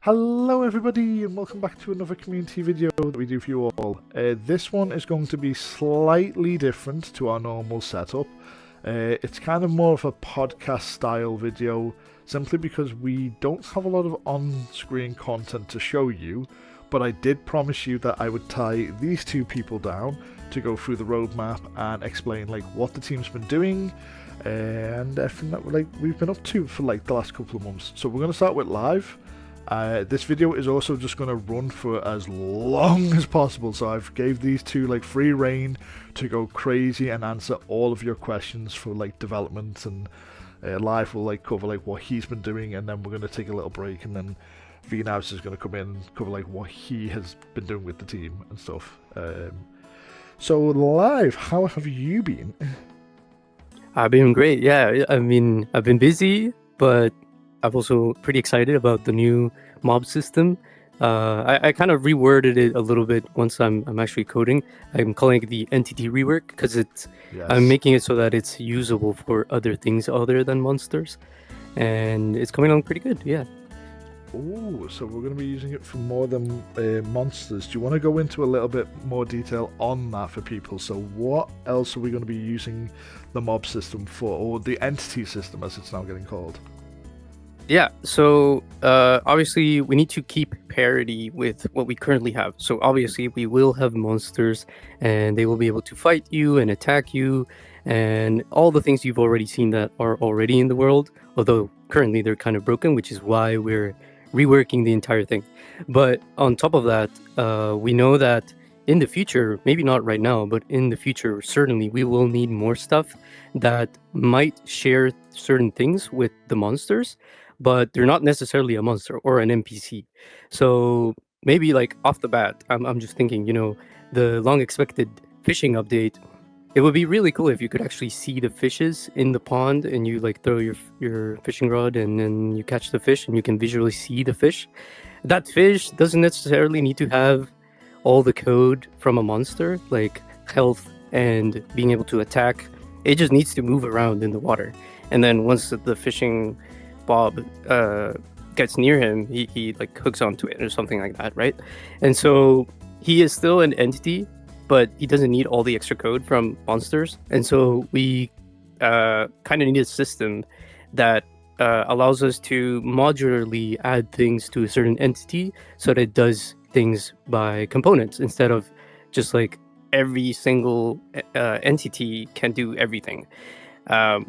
Hello everybody and welcome back to another community video that we do for you all. This one is going to be slightly different to our normal setup. It's kind of more of a podcast style video simply because we don't have a lot of on-screen content to show you, but I did promise you that I would tie these two people down to go through the roadmap and explain what the team's been doing and everything that we've been up to for the last couple of months. So we're going to start with live. This video is also just going to run for as long as possible, so I've gave these two free reign to go crazy and answer all of your questions for development, and live will cover what he's been doing, and then we're going to take a little break, and then VNavs is going to come in and cover what he has been doing with the team and stuff. So live, how have you been? I've been great. Yeah, I mean, I've been busy, but I'm also pretty excited about the new mob system. I kind of reworded it a little bit once I'm actually coding. I'm calling it the entity rework because I'm making it so that it's usable for other things other than monsters, and it's coming along pretty good. Yeah. Oh, so we're going to be using it for more than monsters. Do you want to go into a little bit more detail on that for people? So what else are we going to be using the mob system for, or the entity system as it's now getting called? Yeah, so obviously we need to keep parity with what we currently have. So obviously we will have monsters and they will be able to fight you and attack you and all the things you've already seen that are already in the world, although currently they're kind of broken, which is why we're reworking the entire thing. But on top of that, we know that in the future, maybe not right now, but in the future, certainly we will need more stuff that might share certain things with the monsters, but they're not necessarily a monster or an NPC. So maybe off the bat, I'm just thinking, the long expected fishing update, it would be really cool if you could actually see the fishes in the pond and you throw your fishing rod and then you catch the fish and you can visually see the fish. That fish doesn't necessarily need to have all the code from a monster, like health and being able to attack. It just needs to move around in the water. And then once the fishing Bob gets near him, he hooks onto it or something like that, right? And so he is still an entity, but he doesn't need all the extra code from monsters. And so we kind of need a system that allows us to modularly add things to a certain entity so that it does things by components instead of just every single entity can do everything. And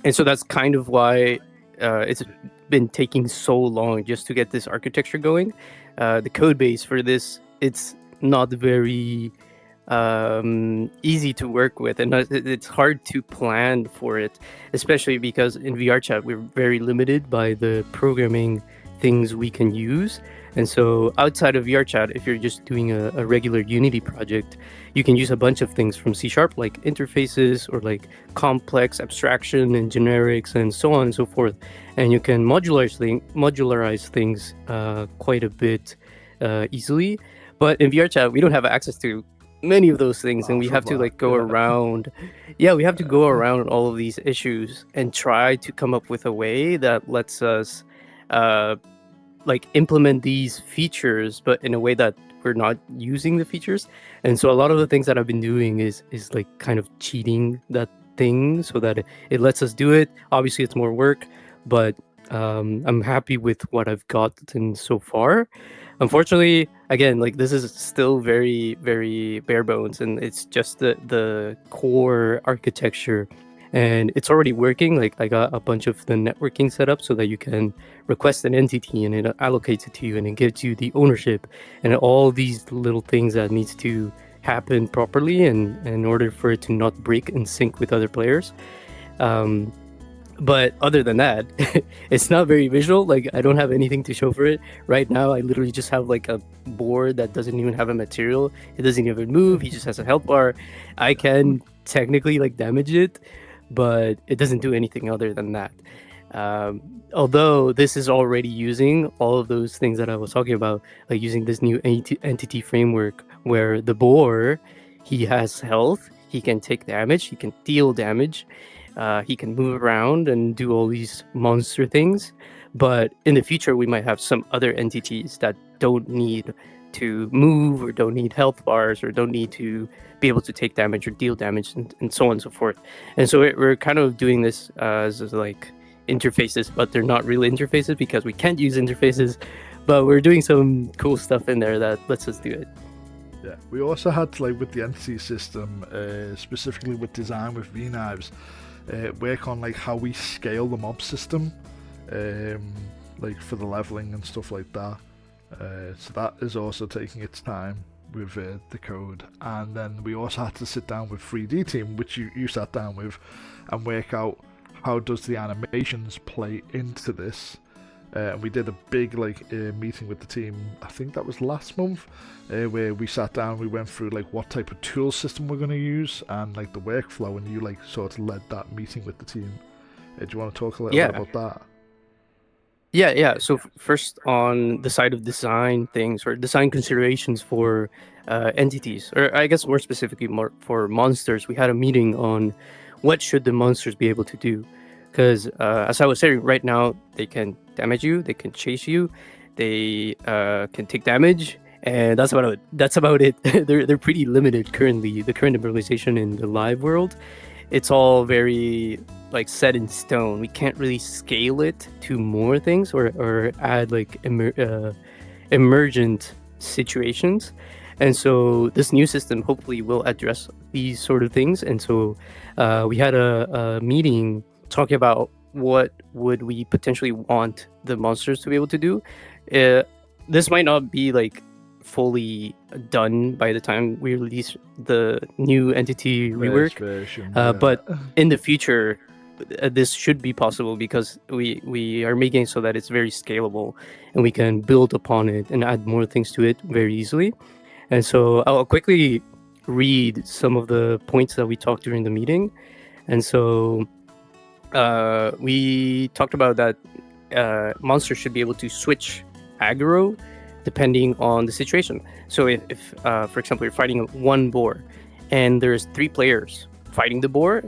so that's kind of why it's been taking so long just to get this architecture going. The code base for this, it's not very easy to work with, and it's hard to plan for it, especially because in VRChat we're very limited by the programming things we can use. And so outside of VRChat, if you're just doing a regular Unity project, you can use a bunch of things from C# like interfaces or complex abstraction and generics and so on and so forth. And you can modularize things quite a bit easily. But in VRChat, we don't have access to many of those things, and we have to go around. Yeah, we have to go around all of these issues and try to come up with a way that lets us implement these features, but in a way that we're not using the features. And so a lot of the things that I've been doing is kind of cheating that thing so that it lets us do it. Obviously it's more work, but I'm happy with what I've gotten so far. Unfortunately, again, this is still very, very bare bones, and it's just the core architecture. And it's already working. I got a bunch of the networking set up so that you can request an entity and it allocates it to you and it gives you the ownership and all these little things that needs to happen properly and in order for it to not break and sync with other players. But other than that, it's not very visual. I don't have anything to show for it. Right now, I literally just have a board that doesn't even have a material. It doesn't even move. He just has a health bar. I can technically damage it, but it doesn't do anything other than that. Although this is already using all of those things that I was talking about, using this new entity framework where the boar, he has health, he can take damage, he can deal damage, he can move around and do all these monster things. But in the future, we might have some other entities that don't need to move or don't need health bars or don't need to be able to take damage or deal damage and so on and so forth. And so we're kind of doing this as like interfaces, but they're not really interfaces because we can't use interfaces, but we're doing some cool stuff in there that lets us do it. Yeah, we also had to, like, with the entity system, specifically with design with V-knives, work on like how we scale the mob system, like for the leveling and stuff like that. So that is also taking its time with the code. And then we also had to sit down with 3D team, which you sat down with, and work out how does the animations play into this. And we did a big meeting with the team, I think that was last month, where we sat down, we went through like what type of tool system we're going to use and like the workflow, and you like sort of led that meeting with the team. Do you want to talk a little bit about that? Yeah. So first, on the side of design things or design considerations for entities, or I guess more specifically more for monsters, we had a meeting on what should the monsters be able to do. Because as I was saying, right now they can damage you, they can chase you, they can take damage, and that's about it. They're pretty limited currently. The current implementation in the live world, it's all very like set in stone. We can't really scale it to more things or add like emergent situations. And so this new system hopefully will address these sort of things. And so we had a meeting talking about what would we potentially want the monsters to be able to do. This might not be like fully done by the time we release the new entity rework, version, but in the future this should be possible because we are making it so that it's very scalable and we can build upon it and add more things to it very easily. And so I'll quickly read some of the points that we talked during the meeting. And so we talked about that monsters should be able to switch aggro depending on the situation. So if for example, you're fighting one boar and there's 3 players fighting the boar,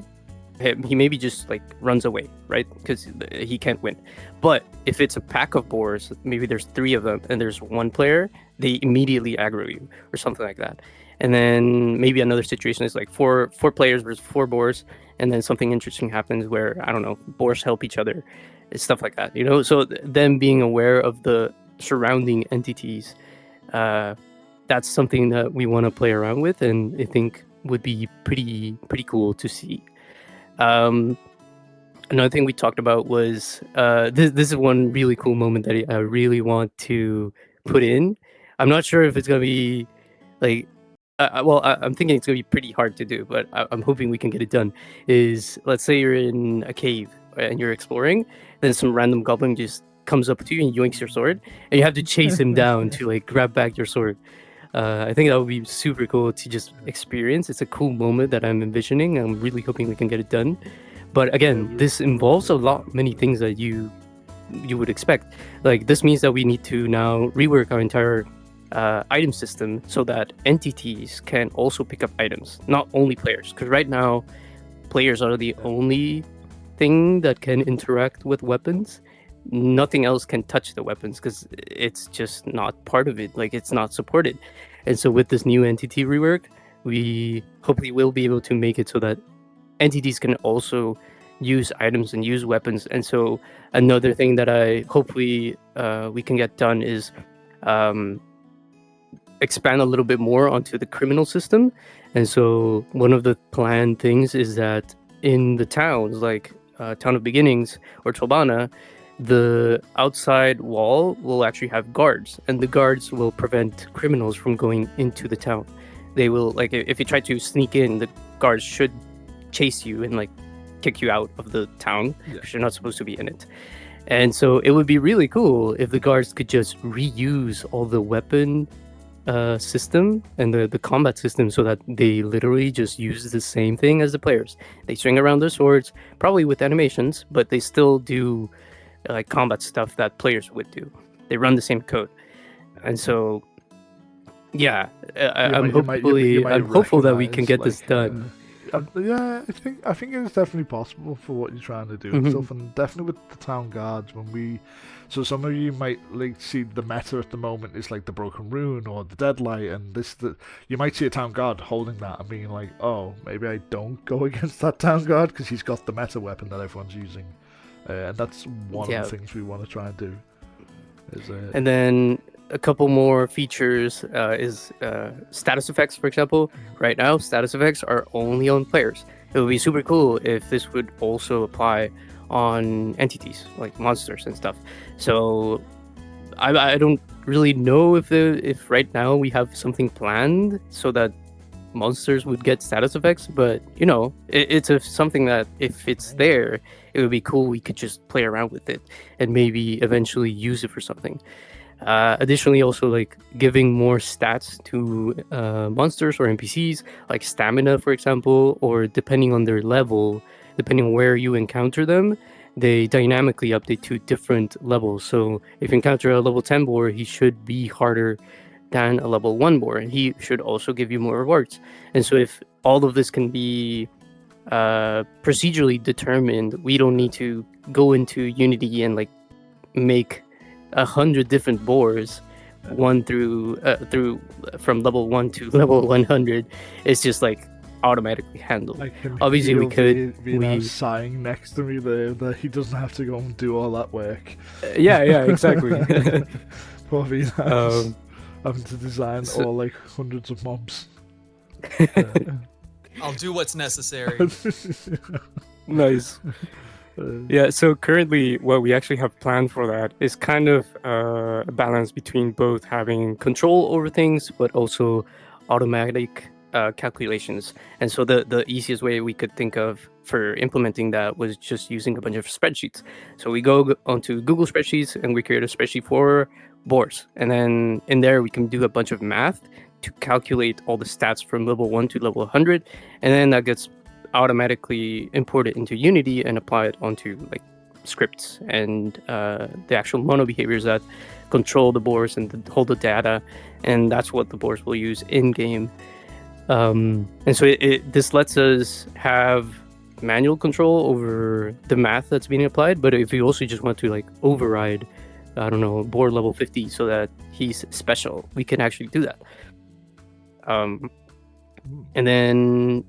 he maybe just like runs away, right? Because he can't win. But if it's a pack of boars, maybe there's 3 of them and there's 1 player, they immediately aggro you or something like that. And then maybe another situation is like four players versus 4 boars, and then something interesting happens where, I don't know, boars help each other, stuff like that, you know? So them being aware of the surrounding entities, that's something that we want to play around with, and I think would be pretty cool to see. Another thing we talked about was this is one really cool moment that I really want to put in. I'm not sure if it's gonna be like I'm thinking it's gonna be pretty hard to do, but I'm hoping we can get it done. Is, let's say you're in a cave and you're exploring, then some random goblin just comes up to you and yoinks your sword, and you have to chase him down to like grab back your sword. I think that would be super cool to just experience. It's a cool moment that I'm envisioning. I'm really hoping we can get it done. But again, this involves many things that you would expect. Like, this means that we need to now rework our entire item system so that entities can also pick up items, not only players. Because right now, players are the only thing that can interact with weapons. Nothing else can touch the weapons because it's just not part of it. Like, it's not supported. And so with this new entity rework, we hopefully will be able to make it so that entities can also use items and use weapons. And so another thing that I hopefully we can get done is expand a little bit more onto the criminal system. And so one of the planned things is that in the towns, like Town of Beginnings or Tobana, the outside wall will actually have guards, and the guards will prevent criminals from going into the town. They will, like, if you try to sneak in, the guards should chase you and like kick you out of the town because you're not supposed to be in it. And so it would be really cool if the guards could just reuse all the weapon system and the combat system so that they literally just use the same thing as the players. They swing around their swords, probably with animations, but they still do like combat stuff that players would do. They run the same code. And so I'm hopeful that we can get this done. Yeah, I think it's definitely possible for what you're trying to do and stuff, and definitely with the town guards so some of you might like see the meta at the moment is like the broken rune or the deadlight, and you might see a town guard holding that and being like, oh, maybe I don't go against that town guard because he's got the meta weapon that everyone's using, and that's one of the things we want to try and do. And then a couple more features is status effects, for example. Right now, status effects are only on players. It would be super cool if this would also apply on entities, like monsters and stuff. So I don't really know if right now we have something planned so that monsters would get status effects, but it's something that if it's there, it would be cool. We could just play around with it and maybe eventually use it for something. Additionally, also like giving more stats to monsters or NPCs, like stamina, for example, or depending on their level, depending on where you encounter them, they dynamically update to different levels. So if you encounter a level 10 boar, he should be harder than a level 1 boar, and he should also give you more rewards. And so if all of this can be procedurally determined, we don't need to go into Unity and like make 100 different boars, one through from level 1 to level 100. It's just like automatically handled. Obviously we could sighing next to me there that he doesn't have to go and do all that work. Yeah, exactly. Poor Venus, having to design all like hundreds of mobs. I'll do what's necessary. Nice. Yeah, so currently what we actually have planned for that is kind of a balance between both having control over things but also automatic calculations. And so the easiest way we could think of for implementing that was just using a bunch of spreadsheets. So we go onto Google Spreadsheets and we create a spreadsheet for boars, and then in there we can do a bunch of math to calculate all the stats from level 1 to level 100, and then that gets automatically imported into Unity and applied onto like scripts and the actual mono behaviors that control the boars and hold the data, and that's what the boars will use in game. And so this lets us have manual control over the math that's being applied, but if you also just want to like override, I don't know, boar level 50 so that he's special, we can actually do that. And then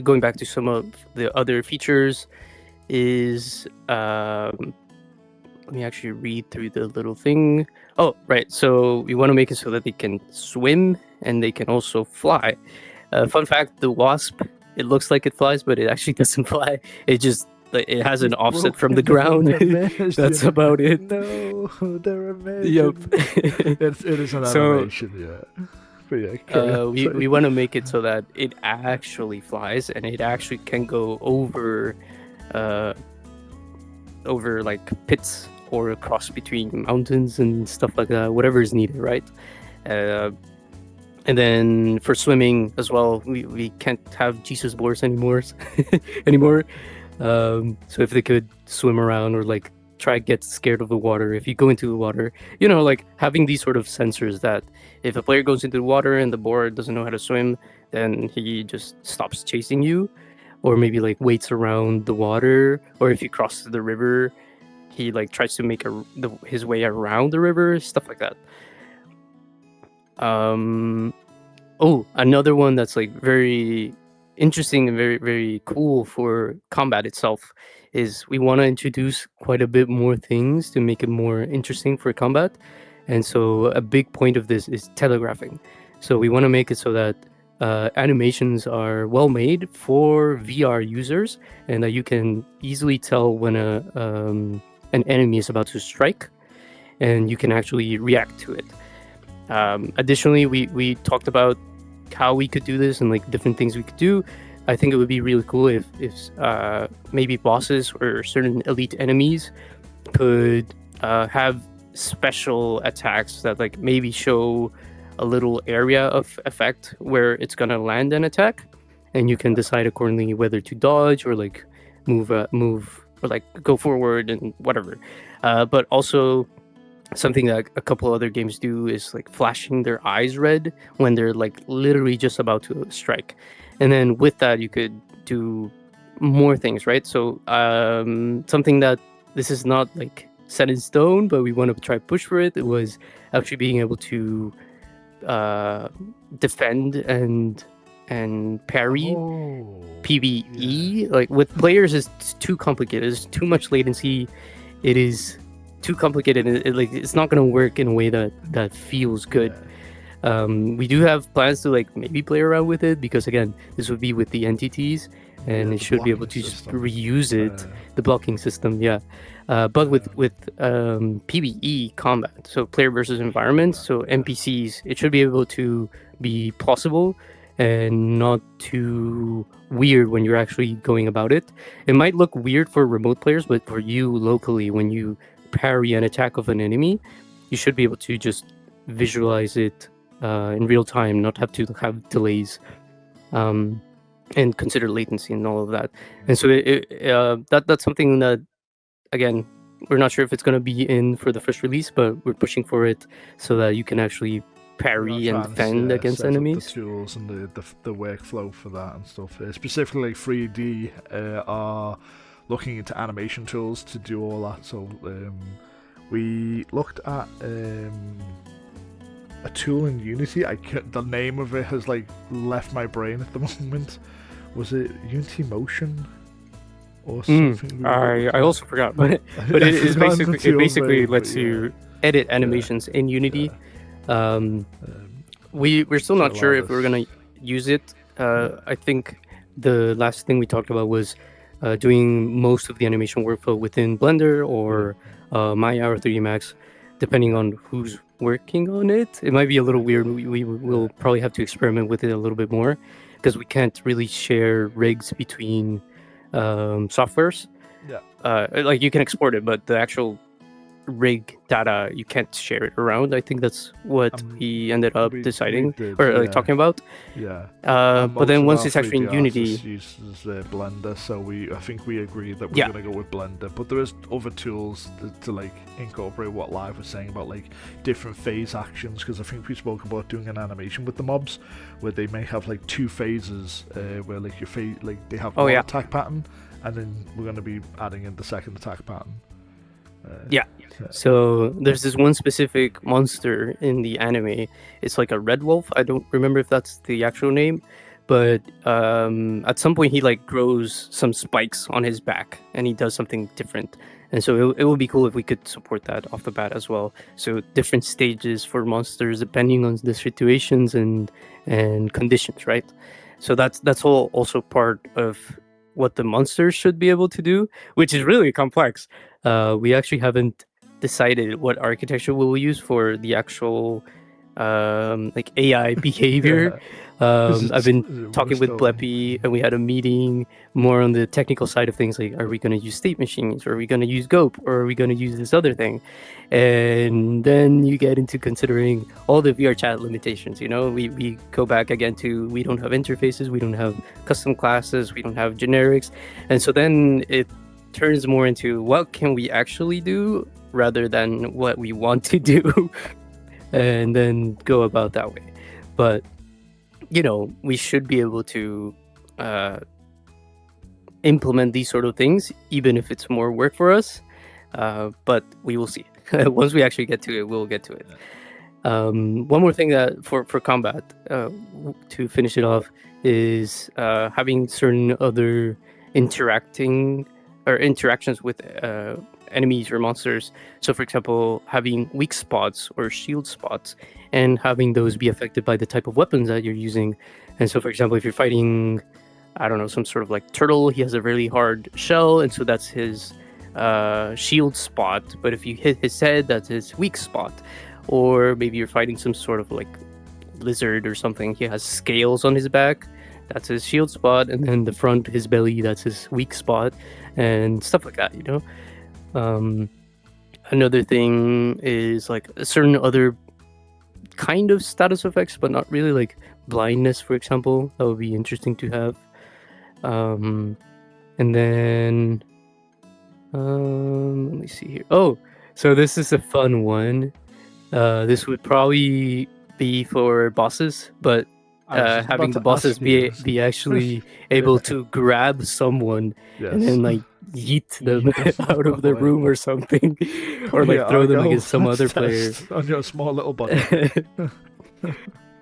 going back to some of the other features is let me actually read through the little thing. Oh, right. So we want to make it so that they can swim and they can also fly. Fun fact, the wasp, it looks like it flies, but it actually doesn't fly. It just, it has an offset from the ground. That's about it. No, they're amazing. Yep. it is an animation, yeah. But yeah, we want to make it so that it actually flies and it actually can go over like pits or across between mountains and stuff like that, whatever is needed, right? And then for swimming as well, we can't have Jesus boars anymore. So if they could swim around or like try to get scared of the water, if you go into the water, like having these sort of sensors that if a player goes into the water and the boar doesn't know how to swim, then he just stops chasing you, or maybe like waits around the water, or if you cross the river, he like tries to make his way around the river, stuff like that. Another one that's like very interesting and very, very cool for combat itself is we want to introduce quite a bit more things to make it more interesting for combat. And so a big point of this is telegraphing. So we want to make it so that animations are well made for VR users, and that you can easily tell when an enemy is about to strike, and you can actually react to it. Additionally, we talked about how we could do this and like different things we could do. I think it would be really cool if maybe bosses or certain elite enemies could have special attacks that like maybe show a little area of effect where it's gonna land an attack, and you can decide accordingly whether to dodge or like move or like go forward and whatever. But also something that a couple other games do is like flashing their eyes red when they're like literally just about to strike. and then with that you could do more things, right? So something that this is not like set in stone, but we want to try push for it. It was actually being able to defend and parry PvE. Yeah. Like with players, is too complicated. There's too much latency. It is too complicated. Like it's not going to work in a way that feels good. We do have plans to like maybe play around with it, because again, this would be with the entities, and it should be able to just reuse it, the blocking system. But with PvE combat, so player versus environment, so NPCs, it should be able to be possible and not too weird when you're actually going about it. It might look weird for remote players, but for you locally, when you parry an attack of an enemy, you should be able to just visualize it in real time, not have to have delays, and consider latency and all of that. And so that's something that, again, we're not sure if it's going to be in for the first release, but we're pushing for it so that you can actually parry and defend against enemies. The tools and the workflow for that and stuff. Specifically, 3D are looking into animation tools to do all that. So we looked at a tool in Unity. The name of it has like left my brain at the moment. Was it Unity Motion or something? I also forgot, but it basically lets you edit animations in Unity. We're still not sure if we're gonna use it. I think the last thing we talked about was doing most of the animation workflow within Blender or Maya or 3D Max, depending on who's working on it. It might be a little weird. We will probably have to experiment with it a little bit more, because we can't really share rigs between softwares. Like you can export it, but the actual rig data, you can't share it around. I think that's what we ended up deciding or talking about. But then once it's actually in Unity, uses Blender, so I think we agreed that we're going to go with Blender. But there is other tools to like incorporate what Live was saying about like different phase actions, because I think we spoke about doing an animation with the mobs where they may have like two phases where like your phase, like they have one attack pattern, and then we're going to be adding in the second attack pattern. So there's this one specific monster in the anime. It's like a red wolf. I don't remember if that's the actual name, but at some point he like grows some spikes on his back and he does something different. And so it would be cool if we could support that off the bat as well. So different stages for monsters depending on the situations and conditions, right? So that's all also part of what the monsters should be able to do, which is really complex. We actually haven't decided what architecture we'll use for the actual like AI behavior. I've been talking with Bleppy, and we had a meeting more on the technical side of things, like are we going to use state machines, or are we going to use GOP, or are we going to use this other thing? And then you get into considering all the VR chat limitations. We go back again to, we don't have interfaces, we don't have custom classes, we don't have generics, and so then it turns more into what can we actually do rather than what we want to do, and then go about that way. But we should be able to implement these sort of things, even if it's more work for us. But we will see. Once we actually get to it, we'll get to it. One more thing that for combat, to finish it off, is having certain other interactions with enemies or monsters. So for example, having weak spots or shield spots, and having those be affected by the type of weapons that you're using. And so for example, if you're fighting, I don't know, some sort of like turtle, he has a really hard shell, and so that's his shield spot. But if you hit his head, that's his weak spot. Or maybe you're fighting some sort of like lizard or something, he has scales on his back, that's his shield spot, and then the front, his belly, that's his weak spot, and stuff like that, Another thing is like a certain other kind of status effects, but not really, like blindness, for example. That would be interesting to have. And then let me see here. Oh, so this is a fun one. This would probably be for bosses, but I was just having about the to bosses ask you. be actually able to grab someone and Yes. then like yeet them Yeet them out of the away. room or something, Come or like here, throw them Argo. against some Let's other player. test on your small little body.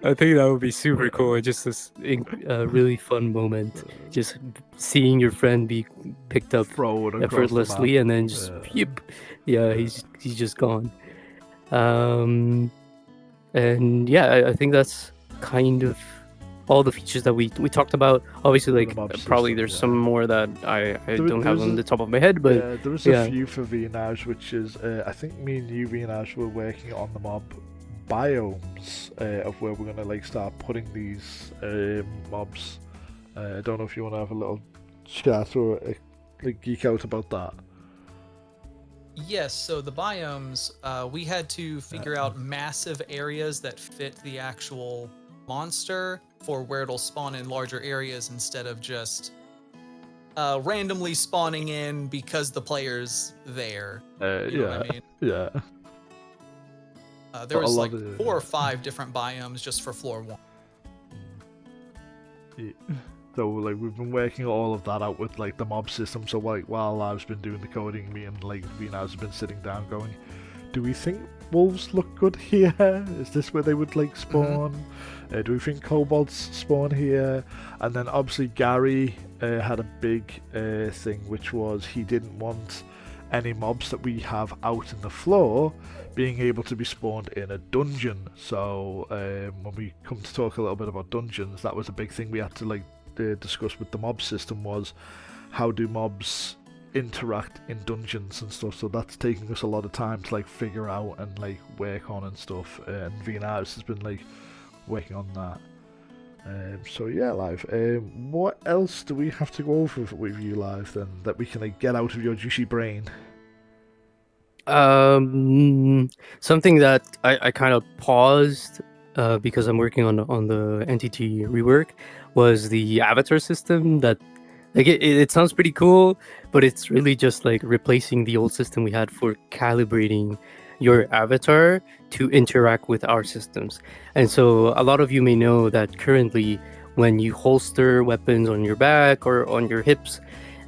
I think that would be super cool. Just a really fun moment, just seeing your friend be picked up Thrown across effortlessly the and then just yip, yeah, he's just gone. And yeah, I think that's kind of all the features that we talked about. Obviously, The like mob probably system, there's yeah. some more that I don't have there's on a- the top of my head, but Yeah, there is yeah. a few for VNAS, which is I think me and you, VNAS, were working on the mob biomes of where we're gonna like start putting these mobs. I don't know if you want to have a little chat or like geek out about that. Yes, so the biomes, we had to figure out massive areas that fit the actual monster for where it'll spawn in larger areas instead of just randomly spawning in because the player's there. You know what I mean? Yeah. There But a was lot like of- 4 or 5 different biomes just for floor 1. Yeah. So like we've been working all of that out with like the mob system. So like while I've been doing the coding, me and like VNAS have been sitting down going, do we think wolves look good here? Is this where they would like spawn? Do we think kobolds spawn here? And then obviously Gary had a big thing, which was he didn't want any mobs that we have out in the floor being able to be spawned in a dungeon. So when we come to talk a little bit about dungeons, that was a big thing we had to like discuss with the mob system, was how do mobs interact in dungeons and stuff. So that's taking us a lot of time to like figure out and like work on and stuff, and VNAS has been like working on that. So yeah, Live, what else do we have to go over with you, Live, then, that we can like get out of your juicy brain? Something that I kind of paused because I'm working on the NTT rework was the avatar system. That like it sounds pretty cool, but it's really just like replacing the old system we had for calibrating your avatar to interact with our systems. And so a lot of you may know that currently when you holster weapons on your back or on your hips,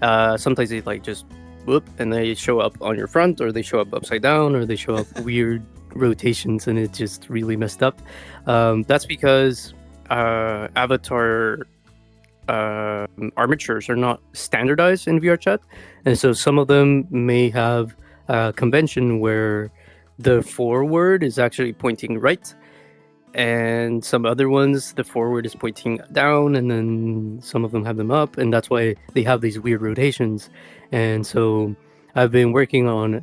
sometimes they like just whoop and they show up on your front, or they show up upside down, or they show up weird rotations, and it's just really messed up. That's because avatar armatures are not standardized in VRChat, and so some of them may have a convention where the forward is actually pointing right, and some other ones the forward is pointing down, and then some of them have them up, and that's why they have these weird rotations. And so I've been working on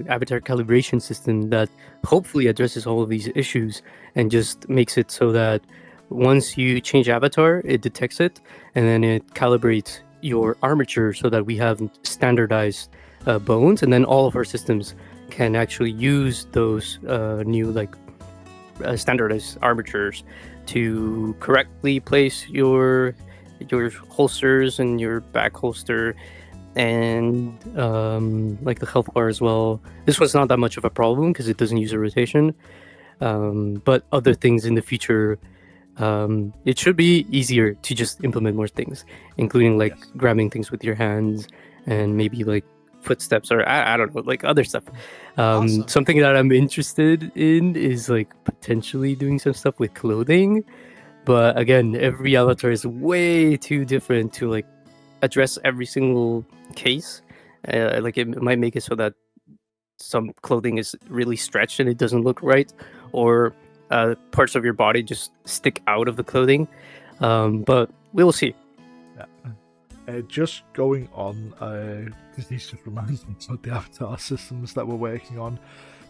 avatar calibration system that hopefully addresses all of these issues and just makes it so that once you change avatar, it detects it and then it calibrates your armature so that we have standardized bones, and then all of our systems can actually use those new like standardized armatures to correctly place your holsters and your back holster, and like the health bar as well. This was not that much of a problem because it doesn't use a rotation, but other things in the future, it should be easier to just implement more things, including like grabbing things with your hands and maybe like footsteps, or I don't know, like other stuff. Awesome. Something that I'm interested in is like potentially doing some stuff with clothing, but again, every avatar is way too different to like address every single case. Like it might make it so that some clothing is really stretched and it doesn't look right, or parts of your body just stick out of the clothing, but we'll see. Just going on, this just reminds me of the avatar systems that we're working on.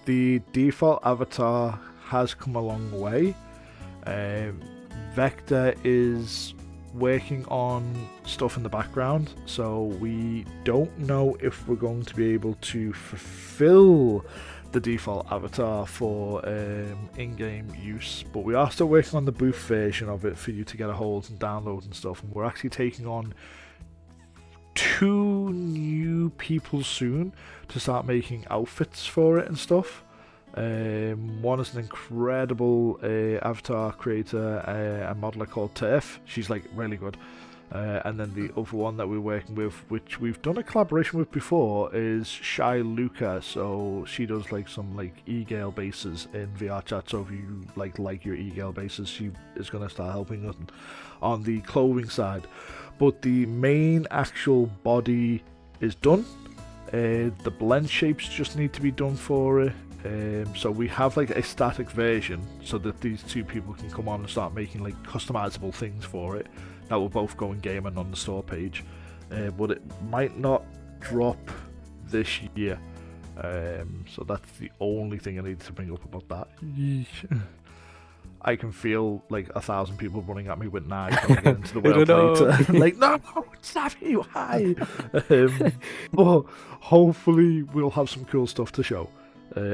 The default avatar has come a long way. Vector is working on stuff in the background, so we don't know if we're going to be able to fulfill the default avatar for in-game use, but we are still working on the booth version of it for you to get a hold and download and stuff, and we're actually taking on 2 new people soon to start making outfits for it and stuff. One is an incredible avatar creator and modeler called Turf. She's like really good. And then the other one that we're working with, which we've done a collaboration with before, is Shy Luca. So she does like some like e-gale bases in VR chat. So if you like your e-gale bases, she is gonna start helping us on the clothing side. But the main actual body is done. The blend shapes just need to be done for it. So we have like a static version so that these two people can come on and start making like customizable things for it that will both go in game and on the store page, but it might not drop this year, so that's the only thing I need to bring up about that. I can feel like 1,000 people running at me with knives trying to get into the world later. Like, no, Savvy, why? But hopefully we'll have some cool stuff to show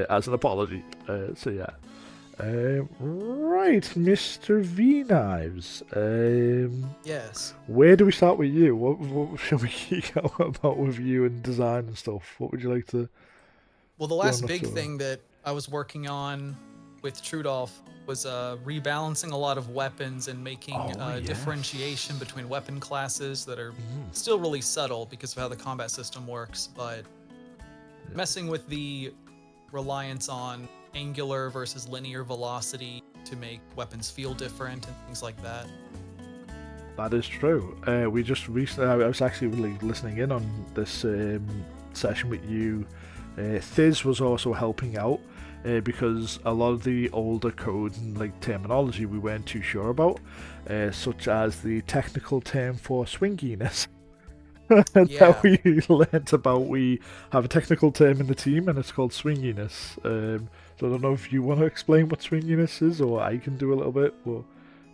as an apology. So yeah. Right, Mr. V Knives. Yes. Where do we start with you? What shall we geek out about with you and design and stuff? What would you like to? Well, the last big thing that I was working on with Trudolf was rebalancing a lot of weapons and making differentiation between weapon classes that are still really subtle because of how the combat system works, but messing with the reliance on angular versus linear velocity to make weapons feel different and things like that. That is true. We just recently, I was actually really listening in on this session with you. Thiz was also helping out because a lot of the older code and like terminology we weren't too sure about, such as the technical term for swinginess. That we learnt about. We have a technical term in the team and it's called swinginess. So I don't know if you want to explain what swinginess is, or I can do a little bit, but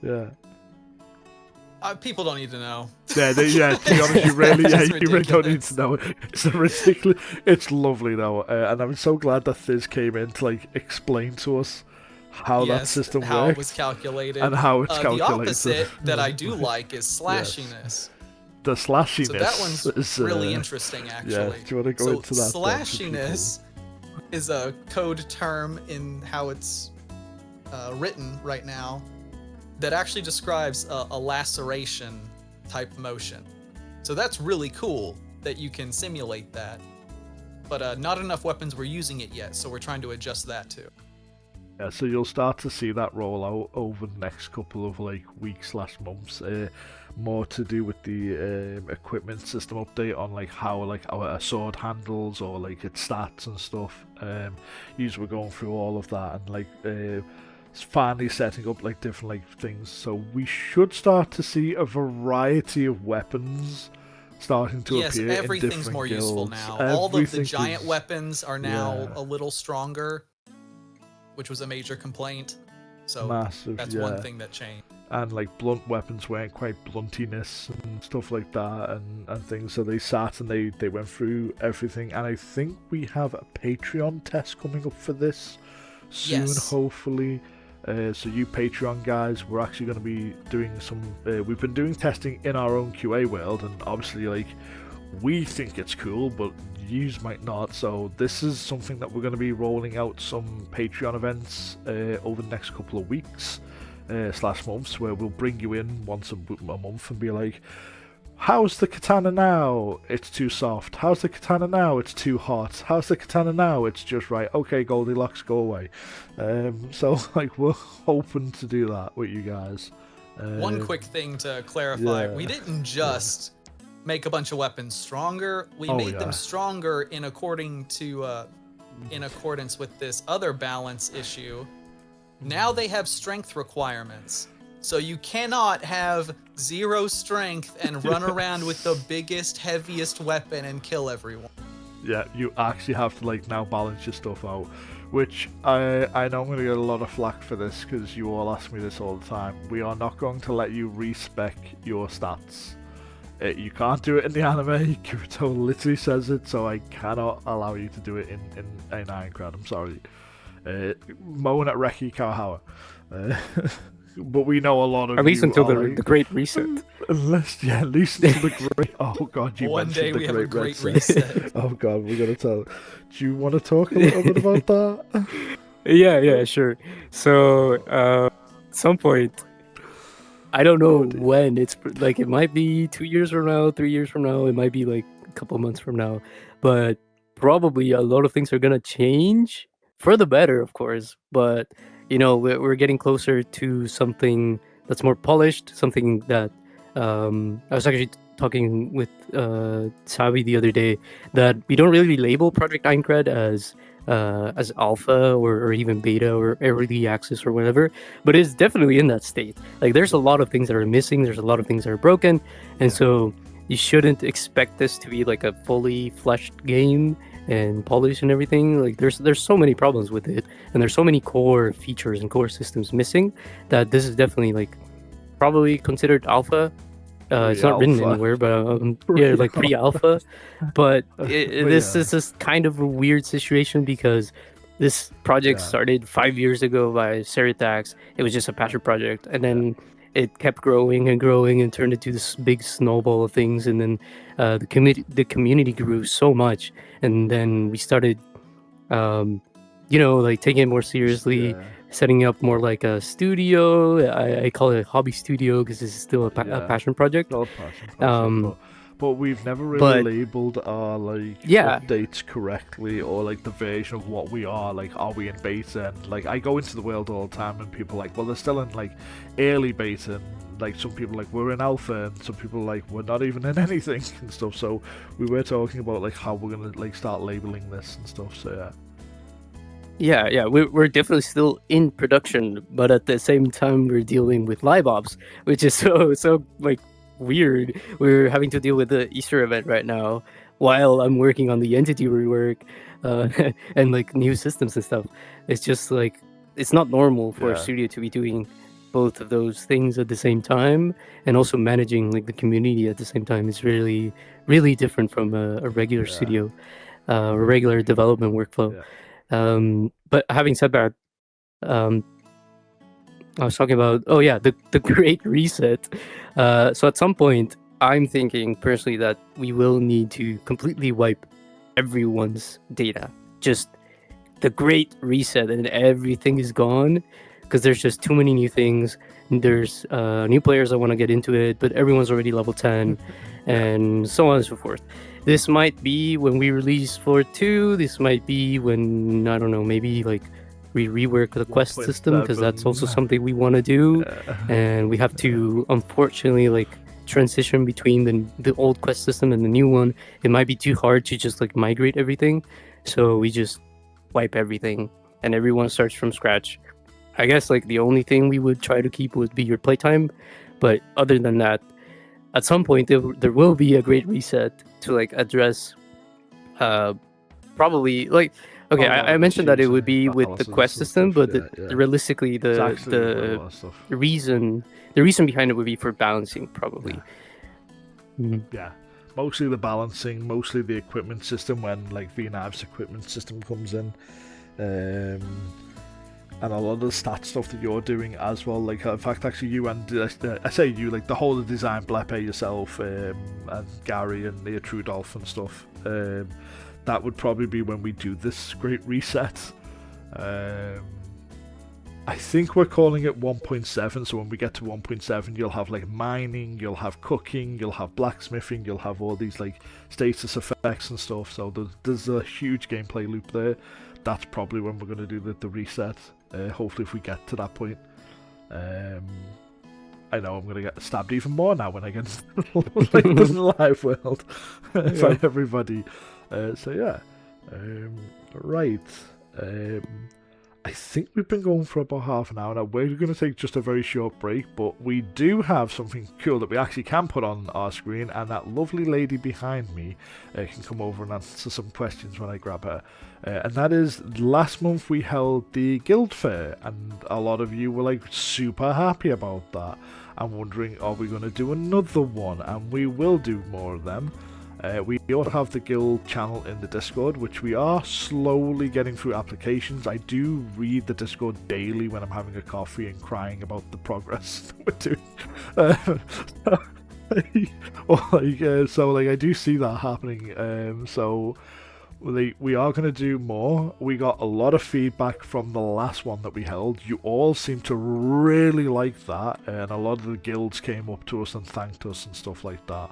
yeah. People don't need to know. Yeah, to be honest, you really don't need to know. It's ridiculous. It's lovely though, and I'm so glad that Thiz came in to like explain to us how that system how works, it was calculated, and how it's calculated. The opposite that I do like is slashiness. Yes. The slashiness. So that one's is, really interesting, actually. Yeah, do you want to go into that? Slashiness is a code term in how it's written right now that actually describes a laceration type motion. So that's really cool that you can simulate that. But not enough weapons were using it yet, so we're trying to adjust that too. Yeah, so you'll start to see that roll out over the next couple of like weeks/months. More to do with the equipment system update on like how like our sword handles or like its stats and stuff. Usually we're going through all of that and like finally setting up like different like things. So we should start to see a variety of weapons starting to appear. Yes, everything's in more guilds. useful now. All of the giant weapons are now a little stronger, which was a major complaint. So that's one thing that changed. And like blunt weapons weren't quite bluntiness and stuff like that and things. So they sat and they went through everything. And I think we have a Patreon test coming up for this soon, hopefully. So you Patreon guys, we're actually going to be doing some. We've been doing testing in our own QA world, and obviously, like we think it's cool, but yous might not. So this is something that we're going to be rolling out some Patreon events over the next couple of weeks / months, where we'll bring you in once a month and be like, how's the katana now? It's too soft. How's the katana now? It's too hot. How's the katana now? It's just right. Okay, Goldilocks, go away. So like we're hoping to do that with you guys. One quick thing to clarify: we didn't just make a bunch of weapons stronger. We made them stronger in accordance with this other balance issue. Now they have strength requirements. So you cannot have 0 strength and run around with the biggest, heaviest weapon and kill everyone. Yeah, you actually have to like now balance your stuff out, which I know I'm going to get a lot of flack for this because you all ask me this all the time. We are not going to let you respec your stats. You can't do it in the anime. Kirito literally says it, so I cannot allow you to do it in Ironclad. I'm sorry. Moan at Reki Kawahawa. But we know a lot of at least until the like, Great Reset. At least until the Great. Oh God, you one mentioned day the we have a Great Great Reset. Oh God, we're gonna tell. Do you want to talk a little bit about that? Yeah, sure. So, at some point, I don't know Oh, dear. when. It's like it might be 2 years from now, 3 years from now. It might be like a couple months from now, but probably a lot of things are gonna change for the better, of course. But we're getting closer to something that's more polished. Something that I was actually talking with Sabi the other day that we don't really label Project Aincrad as alpha or even beta or early access or whatever, but it's definitely in that state. Like there's a lot of things that are missing, there's a lot of things that are broken, and so you shouldn't expect this to be like a fully fleshed game and polished and everything. Like there's so many problems with it, and there's so many core features and core systems missing that this is definitely like probably considered alpha. It's not written Pre-alpha. anywhere, but yeah, like pre-alpha. But this yeah. is just kind of a weird situation because this project Yeah. started 5 years ago by Seritax. It was just a passion project, and then it kept growing and growing and turned into this big snowball of things. And then the community grew so much, and then we started, like taking it more seriously. Yeah. Setting up more like a studio. I call it a hobby studio because this is still a Yeah. passion project. Not a passion project, but we've never really but- labeled our like Yeah. updates correctly, or like the version of what we are. Like, are we in beta? And like, I go into the world all the time, and people are like, well, they're still in like early beta. And like some people are like we're in alpha, and some people are like we're not even in anything and stuff. So we were talking about like how we're gonna like start labeling this and stuff. So yeah. Yeah, we're definitely still in production, but at the same time we're dealing with live ops, which is so like weird. We're having to deal with the Easter event right now while I'm working on the entity rework and like new systems and stuff. It's just like it's not normal for a Yeah. studio to be doing both of those things at the same time and also managing like the community at the same time. It's really different from a regular Yeah. studio, a regular development workflow. Yeah. But having said that, I was talking about the Great Reset. So at some point, I'm thinking personally that we will need to completely wipe everyone's data. Just the Great Reset, and everything is gone because there's just too many new things. There's new players that want to get into it, but everyone's already level 10, and so on and so forth. This might be when we release Floor 2. This might be when, I don't know, maybe like we rework the quest system, because that's also 1.7. something we want to do. And we have to, unfortunately, like transition between the old quest system and the new one. It might be too hard to just like migrate everything. So we just wipe everything and everyone starts from scratch. I guess like the only thing we would try to keep would be your playtime. But other than that, at some point there will be a great reset to like address probably like okay, I mentioned that it would be with the quest system, but realistically the reason behind it would be for balancing probably. Yeah, mostly the balancing, mostly the equipment system when like VNav's equipment system comes in, and a lot of the stat stuff that you're doing as well. Like, in fact, actually, you and I say you, like the whole of design, Blepe yourself, and Gary and the Trudolph and stuff. That would probably be when we do this great reset. I think we're calling it 1.7, so when we get to 1.7 you'll have like mining, you'll have cooking, you'll have blacksmithing, you'll have all these like status effects and stuff, so there's a huge gameplay loop there. That's probably when we're going to do the reset, hopefully if we get to that point. I know I'm going to get stabbed even more now when I get like this live world by everybody. So yeah, right. I think we've been going for about half an hour now. We're going to take just a very short break, but we do have something cool that we actually can put on our screen, and that lovely lady behind me can come over and answer some questions when I grab her. And that is, last month we held the Guild Fair, and a lot of you were like super happy about that. I'm wondering, are we going to do another one? And we will do more of them. We also have the guild channel in the Discord, which we are slowly getting through applications. I do read the Discord daily when I'm having a coffee and crying about the progress that we're doing. So I do see that happening. So We are going to do more. We got a lot of feedback from the last one that we held. You all seem to really like that, and a lot of the guilds came up to us and thanked us and stuff like that.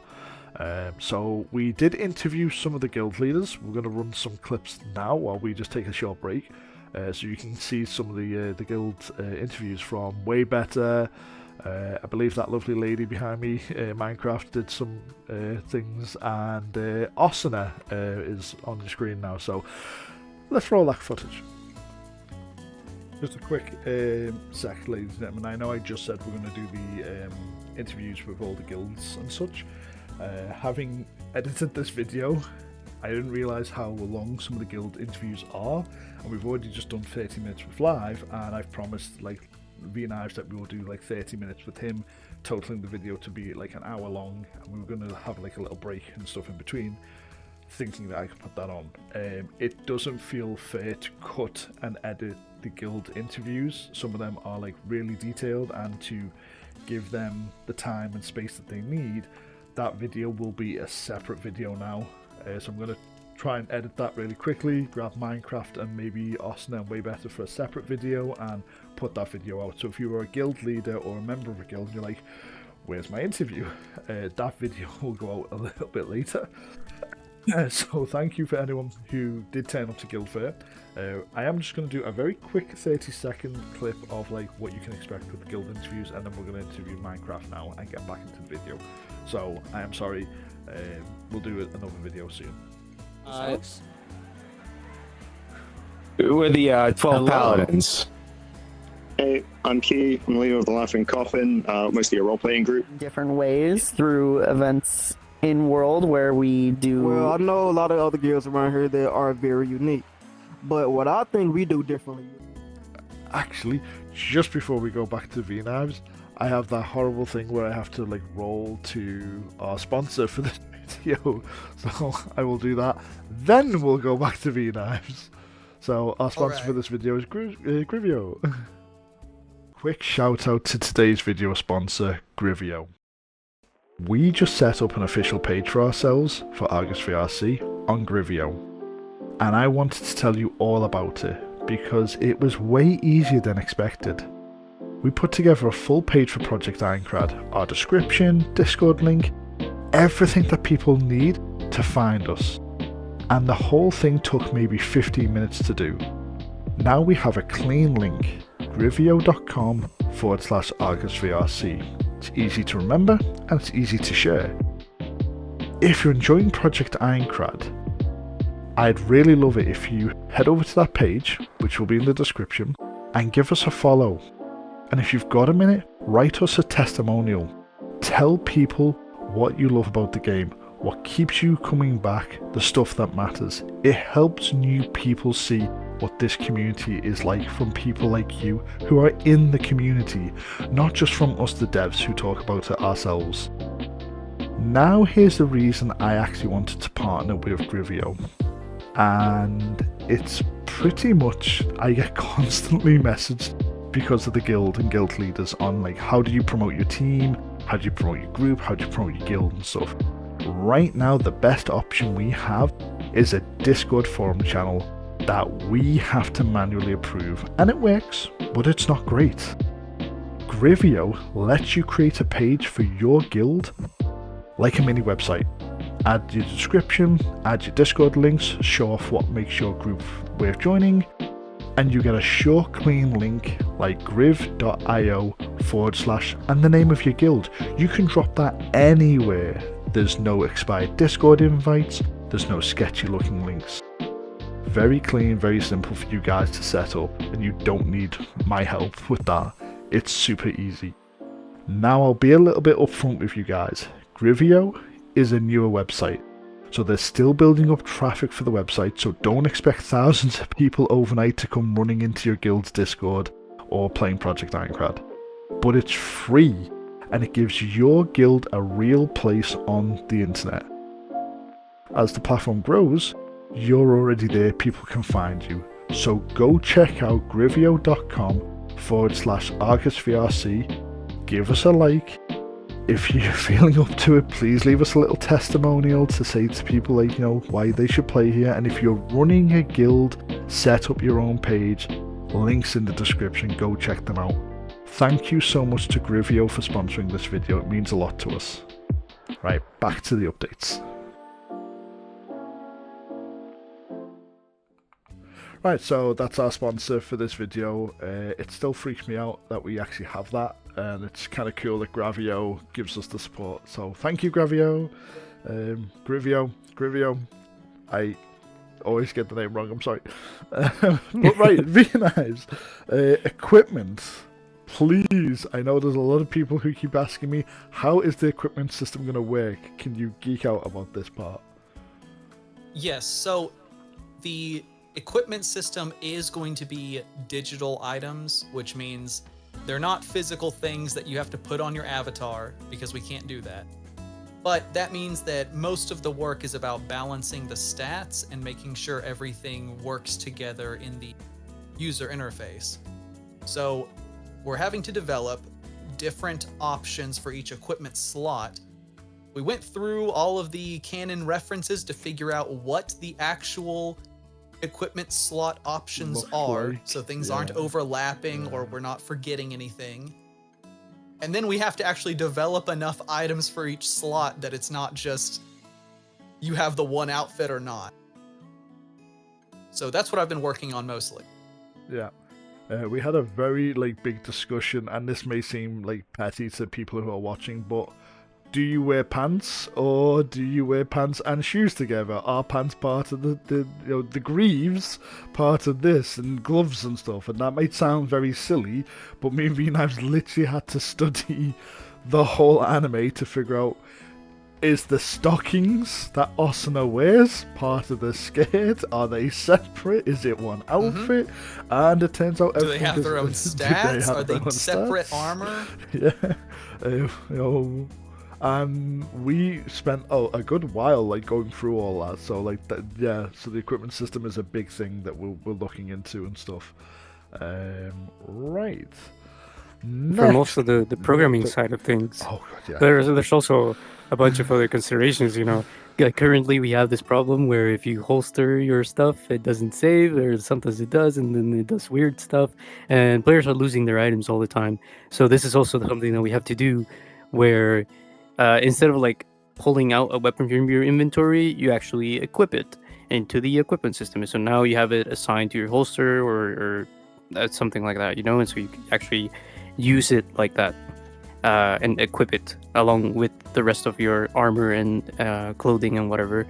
So we did interview some of the guild leaders. We're going to run some clips now while we just take a short break, so you can see some of the guild interviews from Way Better. I believe that lovely lady behind me, Minecraft, did some things, and Osina is on the screen now. So let's roll that footage. Just a quick sec, ladies and gentlemen. I know I just said we're going to do the interviews with all the guilds and such. Having edited this video, I didn't realise how long some of the guild interviews are, and we've already just done 30 minutes with live, and I've promised like V-Knives that we will do like 30 minutes with him, totaling the video to be like an hour long, and we were going to have like a little break and stuff in between, thinking that I could put that on. It doesn't feel fair to cut and edit the guild interviews. Some of them are like really detailed, and to give them the time and space that they need, that video will be a separate video now. So I'm going to try and edit that really quickly, grab Minecraft and maybe Austin and Way Better for a separate video and put that video out. So if you are a guild leader or a member of a guild and you're like, where's my interview? That video will go out a little bit later. So thank you for anyone who did turn up to Guild Fair. I am just going to do a very quick 30-second clip of like what you can expect with the guild interviews, and then we're going to interview Minecraft now and get back into the video. So I am sorry, we'll do another video soon. Who are the 12 paladins? Hey, I'm Key. I'm the leader of the Laughing Coffin, mostly a role-playing group. Different ways through events in world where we do. Well, I know a lot of other guilds around here that are very unique, but what I think we do differently. Actually, just before we go back to V-Knives, I have that horrible thing where I have to like roll to our sponsor for this video, so I will do that. Then we'll go back to V-Knives. So our sponsor for this video is Grivio. Quick shout out to today's video sponsor, Grivio. We just set up an official page for ourselves for Argus VRC on Grivio, and I wanted to tell you all about it because it was way easier than expected. We put together a full page for Project Ironcrad, our description, Discord link, everything that people need to find us, and the whole thing took maybe 15 minutes to do. Now we have a clean link, grivio.com/ArgusVRC. It's easy to remember and it's easy to share. If you're enjoying Project Ironcrad, I'd really love it if you head over to that page, which will be in the description, and give us a follow. And if you've got a minute, write us a testimonial. Tell people what you love about the game, what keeps you coming back, the stuff that matters. It helps new people see what this community is like from people like you who are in the community, not just from us the devs who talk about it ourselves. Now here's the reason I actually wanted to partner with Grivio, and it's pretty much I get constantly messaged because of the guild and guild leaders on like, how do you promote your team, how do you promote your group, how do you promote your guild and stuff. Right now the best option we have is a Discord forum channel that we have to manually approve, and it works, but it's not great. Grivio lets you create a page for your guild like a mini website. Add your description, add your Discord links, show off what makes your group worth joining, and you get a short clean link like griv.io/ and the name of your guild. You can drop that anywhere. There's no expired Discord invites, there's no sketchy looking links. Very clean, very simple for you guys to set up, and you don't need my help with that. It's super easy. Now I'll be a little bit upfront with you guys. Grivio is a newer website, so they're still building up traffic for the website, so don't expect thousands of people overnight to come running into your guild's Discord or playing Project Ironcrad. But it's free, and it gives your guild a real place on the internet. As the platform grows, you're already there, people can find you. So go check out grivio.com/ArgusVRC, give us a like, if you're feeling up to it, please leave us a little testimonial to say to people, like, you know, why they should play here. And if you're running a guild, set up your own page. Links in the description. Go check them out. Thank you so much to Grivio for sponsoring this video. It means a lot to us. Right, back to the updates. Right, so that's our sponsor for this video. It still freaks me out that we actually have that, and it's kind of cool that Gravio gives us the support. So thank you, Gravio. Grivio. I always get the name wrong, I'm sorry. But right, V-Knives. Equipment. Please, I know there's a lot of people who keep asking me, how is the equipment system going to work? Can you geek out about this part? Yes, so the equipment system is going to be digital items, which means they're not physical things that you have to put on your avatar, because we can't do that. But that means that most of the work is about balancing the stats and making sure everything works together in the user interface. So we're having to develop different options for each equipment slot. We went through all of the canon references to figure out what the actual equipment slot options are, so things aren't overlapping or we're not forgetting anything. And then we have to actually develop enough items for each slot that it's not just you have the one outfit or not. So that's what I've been working on mostly. Yeah. We had a very big discussion, and this may seem petty to people who are watching, but do you wear pants or do you wear pants and shoes together? Are pants part of the greaves part of this, and gloves and stuff? And that might sound very silly, but me and V-Knives literally had to study the whole anime to figure out, is the stockings that Asuna wears part of the skirt? Are they separate? Is it one outfit? Mm-hmm. And it turns out, do they have their own stats? Are they separate stats? Armor? Yeah. And we spent a good while going through all that. So so the equipment system is a big thing that we're looking into and stuff. Right. For most of the programming side of things, there's also a bunch of other considerations. Currently we have this problem where if you holster your stuff, it doesn't save, or sometimes it does, and then it does weird stuff, and players are losing their items all the time. So this is also something that we have to do, where instead of pulling out a weapon from your inventory, you actually equip it into the equipment system. So now you have it assigned to your holster or something like that, and so you can actually use it like that and equip it along with the rest of your armor and clothing and whatever.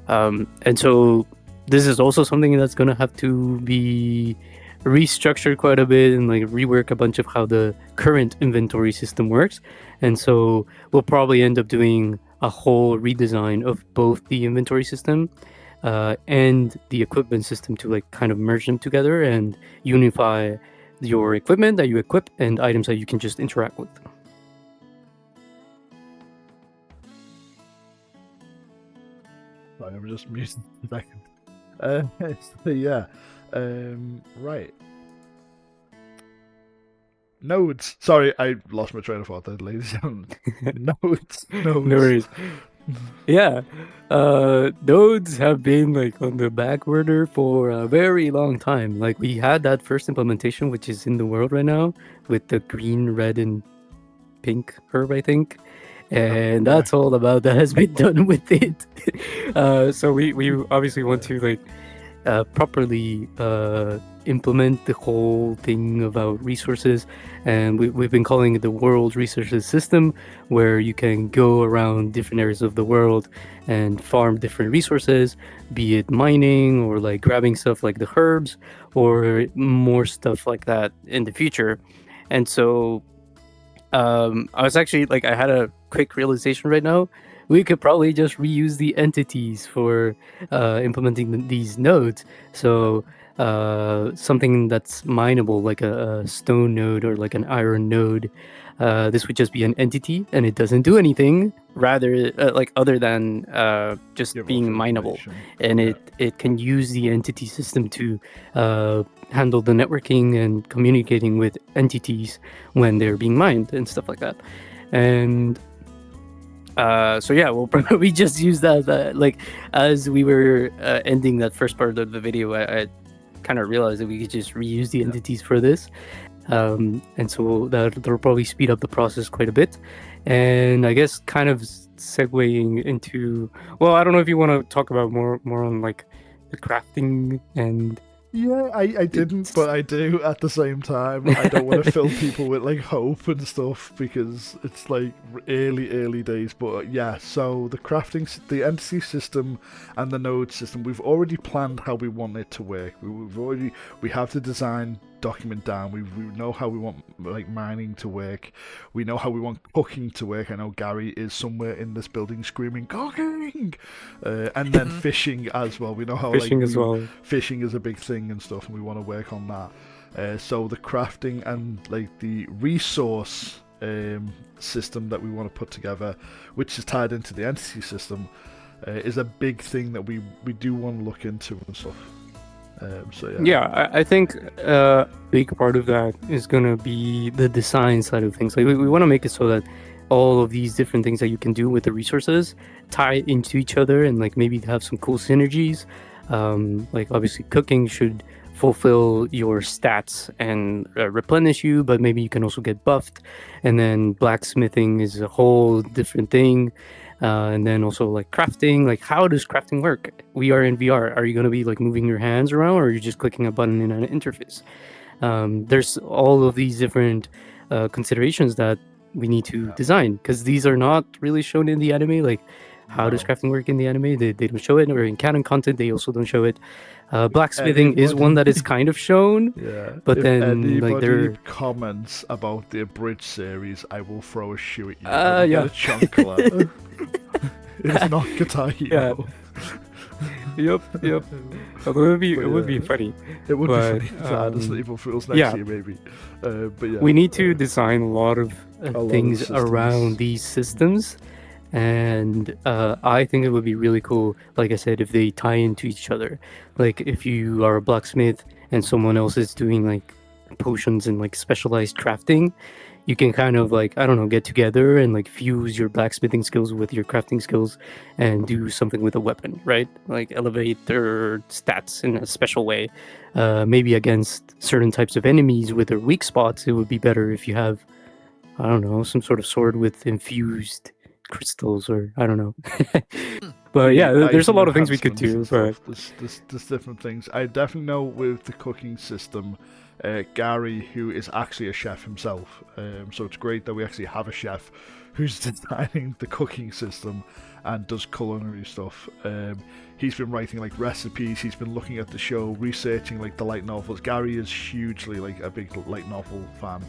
And so this is also something that's going to have to be restructured quite a bit and rework a bunch of how the current inventory system works. And so we'll probably end up doing a whole redesign of both the inventory system and the equipment system to kind of merge them together and unify your equipment that you equip and items that you can just interact with. Sorry, I'm just muting a second. Right. Nodes. Sorry, I lost my train of thought there, ladies and gentlemen. Nodes. No worries. Yeah. Nodes have been on the back burner for a very long time. We had that first implementation, which is in the world right now, with the green, red, and pink herb, I think. And that's all about that has been done with it. So we obviously want to properly implement the whole thing about resources, and we've been calling it the world resources system, where you can go around different areas of the world and farm different resources, be it mining or grabbing stuff like the herbs or more stuff like that in the future. And so I was actually I had a quick realization right now. We could probably just reuse the entities for implementing these nodes. So something that's mineable, like a stone node or an iron node, this would just be an entity, and it doesn't do anything rather other than just being mineable. And it can use the entity system to handle the networking and communicating with entities when they're being mined and stuff like that. And So yeah, we'll probably just use that. Like as we were ending that first part of the video, I kind of realized that we could just reuse the entities for this, and so that'll probably speed up the process quite a bit. And I guess kind of segueing into, well, I don't know if you want to talk about more on like the crafting and. Yeah, I didn't, but I do at the same time. I don't want to fill people with like hope and stuff because it's like early days. But yeah, so the entity system and the node system, we've already planned how we want it to work. We have the design document down. We know how we want like mining to work. We know how we want cooking to work. I know Gary is somewhere in this building screaming cooking, and then fishing as well. We know how fishing as well. Fishing is a big thing and stuff, and we want to work on that. So the crafting and like the resource system that we want to put together, which is tied into the entity system, is a big thing that we do want to look into and stuff. So yeah, I think a big part of that is gonna be the design side of things. Like we want to make it so that all of these different things that you can do with the resources tie into each other and like maybe have some cool synergies. Like obviously cooking should fulfill your stats and replenish you, but maybe you can also get buffed. And then blacksmithing is a whole different thing. And then also like crafting, like how does crafting work? We are in VR. Are you going to be like moving your hands around, or are you just clicking a button in an interface? There's all of these different considerations that we need to design, because these are not really shown in the anime. Like how does crafting work in the anime? They don't show it, or in canon content they also don't show it. Blacksmithing is one that is kind of shown, but if then anybody like there comments about the abridged series, I will throw a shoe at you. Yeah. A chunkler. It's not Katahi. Yep. Although it would be funny. It would But, be funny. Honestly, April Fools next yeah. year maybe. But yeah, We need to design a lot of lot of things systems. around these systems, and I think it would be really cool, like I said, if they tie into each other. Like if you are a blacksmith and someone else is doing like potions and like specialized crafting, you can kind of like, I don't know, get together and like fuse your blacksmithing skills with your crafting skills and do something with a weapon, right? Like elevate their stats in a special way. Maybe against certain types of enemies with their weak spots, it would be better if you have, I don't know, some sort of sword with infused crystals, or I don't know. But yeah, there's a lot of things we could do. But there's different things. I definitely know with the cooking system, Gary, who is actually a chef himself, so it's great that we actually have a chef who's designing the cooking system and does culinary stuff. He's been writing like recipes, he's been looking at the show, researching like the light novels. Gary is hugely like a big light novel fan.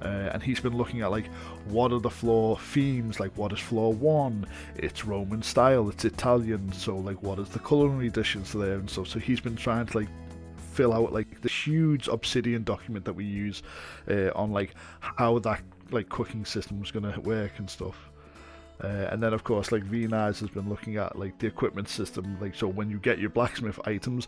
And he's been looking at like what are the floor themes, like what is floor 1, it's Roman style, it's Italian, so like what is the culinary dishes there and stuff. So he's been trying to like fill out like the huge obsidian document that we use on like how that like cooking system was going to work and stuff. And then of course like Vinaz has been looking at like the equipment system, like so when you get your blacksmith items,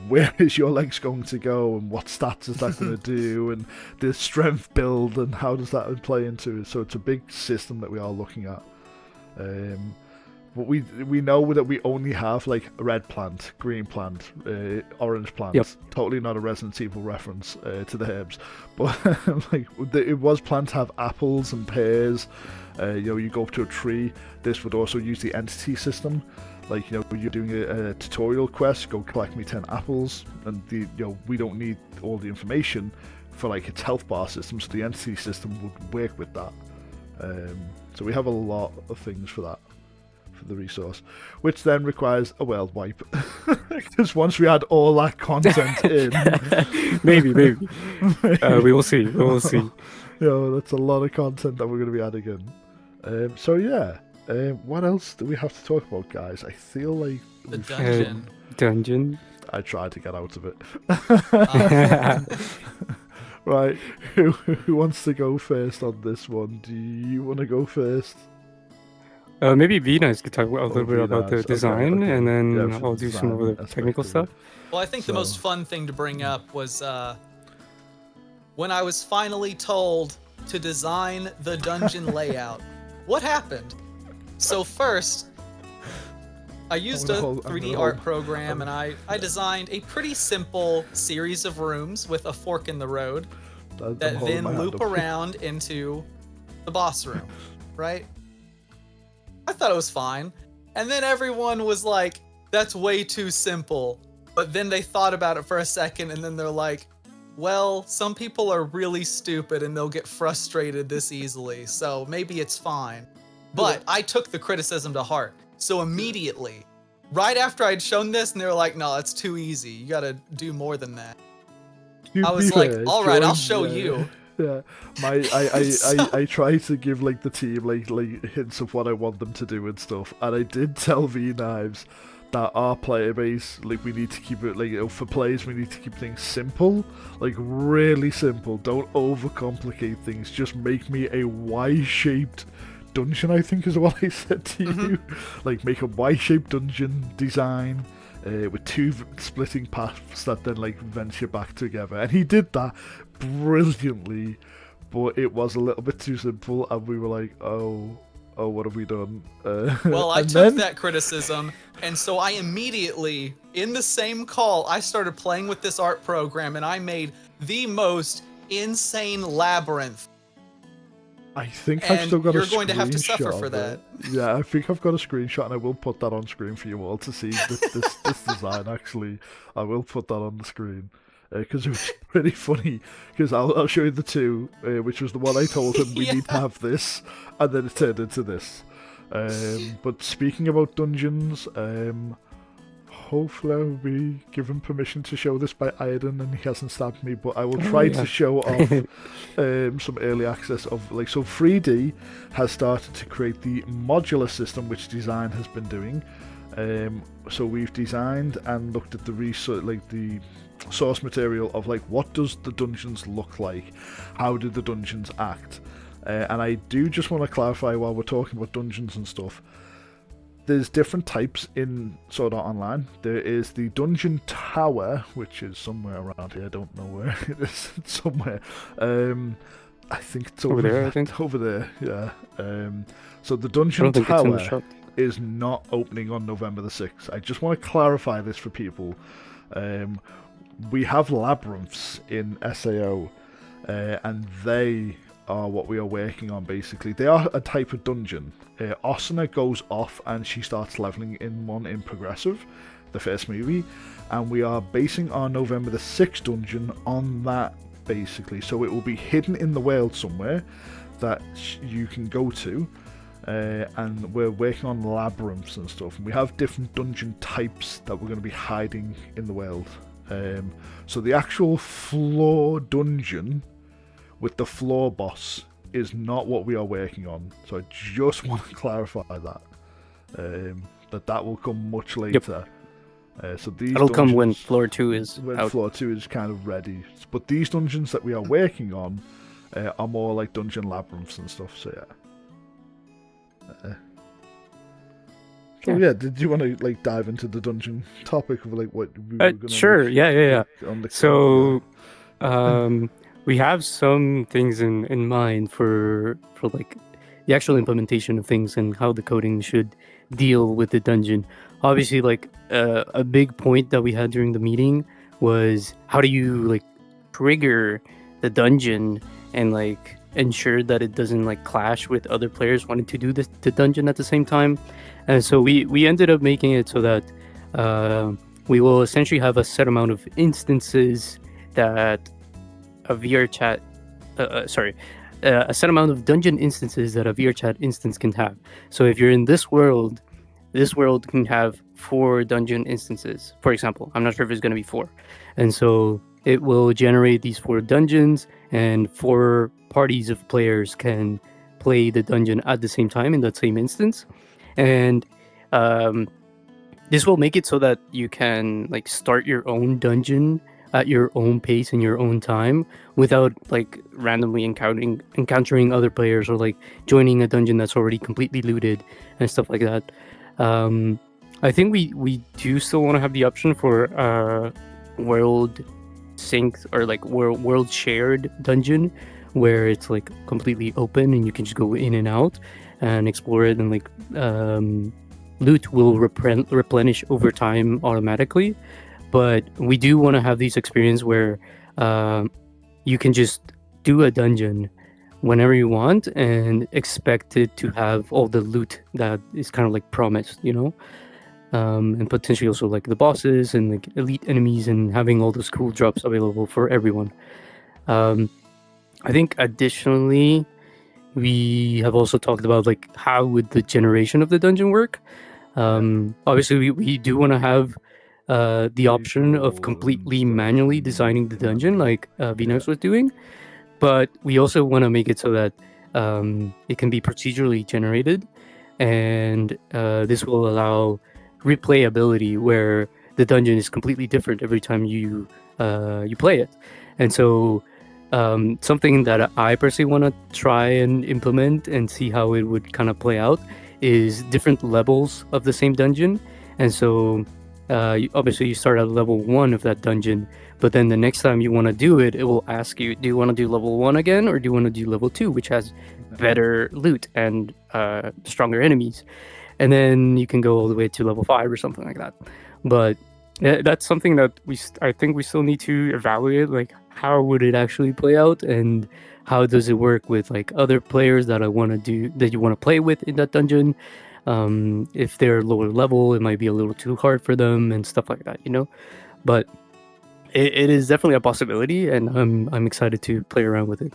where is your legs going to go and what stats is that going to do, and the strength build and how does that play into it. So it's a big system that we are looking at. But we know that we only have like a red plant, green plant, orange plant. Yep. Totally not a Resident Evil reference to the herbs, but like it was planned to have apples and pears. You go up to a tree. This would also use the entity system. Like you're doing a tutorial quest, go collect me 10 apples, and we don't need all the information for like its health bar system, so the entity system would work with that. So we have a lot of things for that. For the resource, which then requires a world wipe, because once we add all that content in, maybe we will see. That's a lot of content that we're going to be adding in. So yeah, what else do we have to talk about, guys? I feel like the dungeon. I tried to get out of it. Right, who wants to go first on this one? Do you want to go first? Maybe Venus could talk a little bit about the Venus, design, okay. and then Yeah, I'll do some of the aspect technical of it. stuff. Well, I think the most fun thing to bring up was when I was finally told to design the dungeon layout. What happened? So first, I used a I'm 3D gonna art hold- program, and I designed a pretty simple series of rooms with a fork in the road I'm that holding my then hand loop up. around into the boss room, right? I thought it was fine. And then everyone was like, that's way too simple. But then they thought about it for a second, and then they're like, well, some people are really stupid and they'll get frustrated this easily, so maybe it's fine. But I took the criticism to heart. So immediately, right after I'd shown this, and they were like, no, it's too easy. You gotta do more than that. To I was be like, fair, all right, I'll Jordan, show yeah, you. Yeah, I So- I try to give like the team like hints of what I want them to do and stuff, and I did tell V Knives that our player base, like, we need to keep it like, for players, we need to keep things simple, like really simple. Don't overcomplicate things. Just make me a Y-shaped dungeon, I think is what I said to you. Like, make a Y-shaped dungeon design. With two splitting paths that then like venture back together, and he did that brilliantly, but it was a little bit too simple, and we were like, oh, what have we done? Well, I and took then- that criticism, and so I immediately, in the same call, I started playing with this art program, and I made the most insane labyrinth. I think I've And still got a you're going to have to suffer screenshot for of that. it. Yeah, I think I've got a screenshot, and I will put that on screen for you all to see this design. Actually, I will put that on the screen because it was pretty funny. Because I'll show you the two, which was the one I told him we need to have this, and then it turned into this. But speaking about dungeons, hopefully I will be given permission to show this by Aiden, and he hasn't stabbed me, but I will try to show off some early access of, like, so 3D has started to create the modular system which design has been doing. So we've designed and looked at the the source material of like, what does the dungeons look like, how do the dungeons act, and I do just want to clarify while we're talking about dungeons and stuff. There's different types in Sword Art Online. There is the Dungeon Tower, which is somewhere around here. I don't know where it is. It's somewhere. I think it's over there, I think. Over there, yeah. So the I Dungeon don't think it's in the Tower shop. is not opening on November the 6th. I just want to clarify this for people. We have labyrinths in SAO, and they are what we are working on, basically. They are a type of dungeon. Asuna goes off and she starts leveling in one in Progressive, the first movie, and we are basing our November the 6th dungeon on that, basically. So it will be hidden in the world somewhere that you can go to, and we're working on labyrinths and stuff, and we have different dungeon types that we're going to be hiding in the world. So the actual floor dungeon with the floor boss is not what we are working on. So I just want to clarify that. That will come much later. So these That'll come when dungeons- floor 2 is when out. floor 2 is kind of ready. But these dungeons that we are working on are more like dungeon labyrinths and stuff. So yeah. Did you want to like dive into the dungeon topic of like what we were going to Sure, yeah. on the So, we have some things in mind for like the actual implementation of things and how the coding should deal with the dungeon. Obviously, like a big point that we had during the meeting was how do you like trigger the dungeon and like ensure that it doesn't like clash with other players wanting to do the dungeon at the same time. And so we ended up making it so that we will essentially have a set amount of instances that a VR chat, a set amount of dungeon instances that a VR chat instance can have. So if you're in this world can have 4 dungeon instances, for example. I'm not sure if it's going to be 4. And so it will generate these 4 dungeons, and 4 parties of players can play the dungeon at the same time in that same instance. And this will make it so that you can like start your own dungeon at your own pace in your own time without like randomly encountering other players or like joining a dungeon that's already completely looted and stuff like that. I think we do still want to have the option for world synced or like world shared dungeon where it's like completely open and you can just go in and out. and explore it, and like loot will replenish over time automatically. But we do want to have these experience where you can just do a dungeon whenever you want and expect it to have all the loot that is kind of like promised, you know, and potentially also like the bosses and like elite enemies and having all those cool drops available for everyone. I think additionally, we have also talked about like how would the generation of the dungeon work. Obviously, we do want to have the option of completely manually designing the dungeon like Venus was doing, but we also want to make it so that it can be procedurally generated, and this will allow replayability where the dungeon is completely different every time you play it. And so something that I personally want to try and implement and see how it would kind of play out is different levels of the same dungeon. And so obviously you start at level 1 of that dungeon, but then the next time you want to do it, it will ask you, do you want to do level 1 again, or do you want to do level 2, which has better loot and stronger enemies? And then you can go all the way to level 5 or something like that. But that's something that I think we still need to evaluate, like how would it actually play out, and how does it work with like other players that you want to play with in that dungeon. If they're lower level, it might be a little too hard for them and stuff like that, you know. But it is definitely a possibility, and I'm excited to play around with it.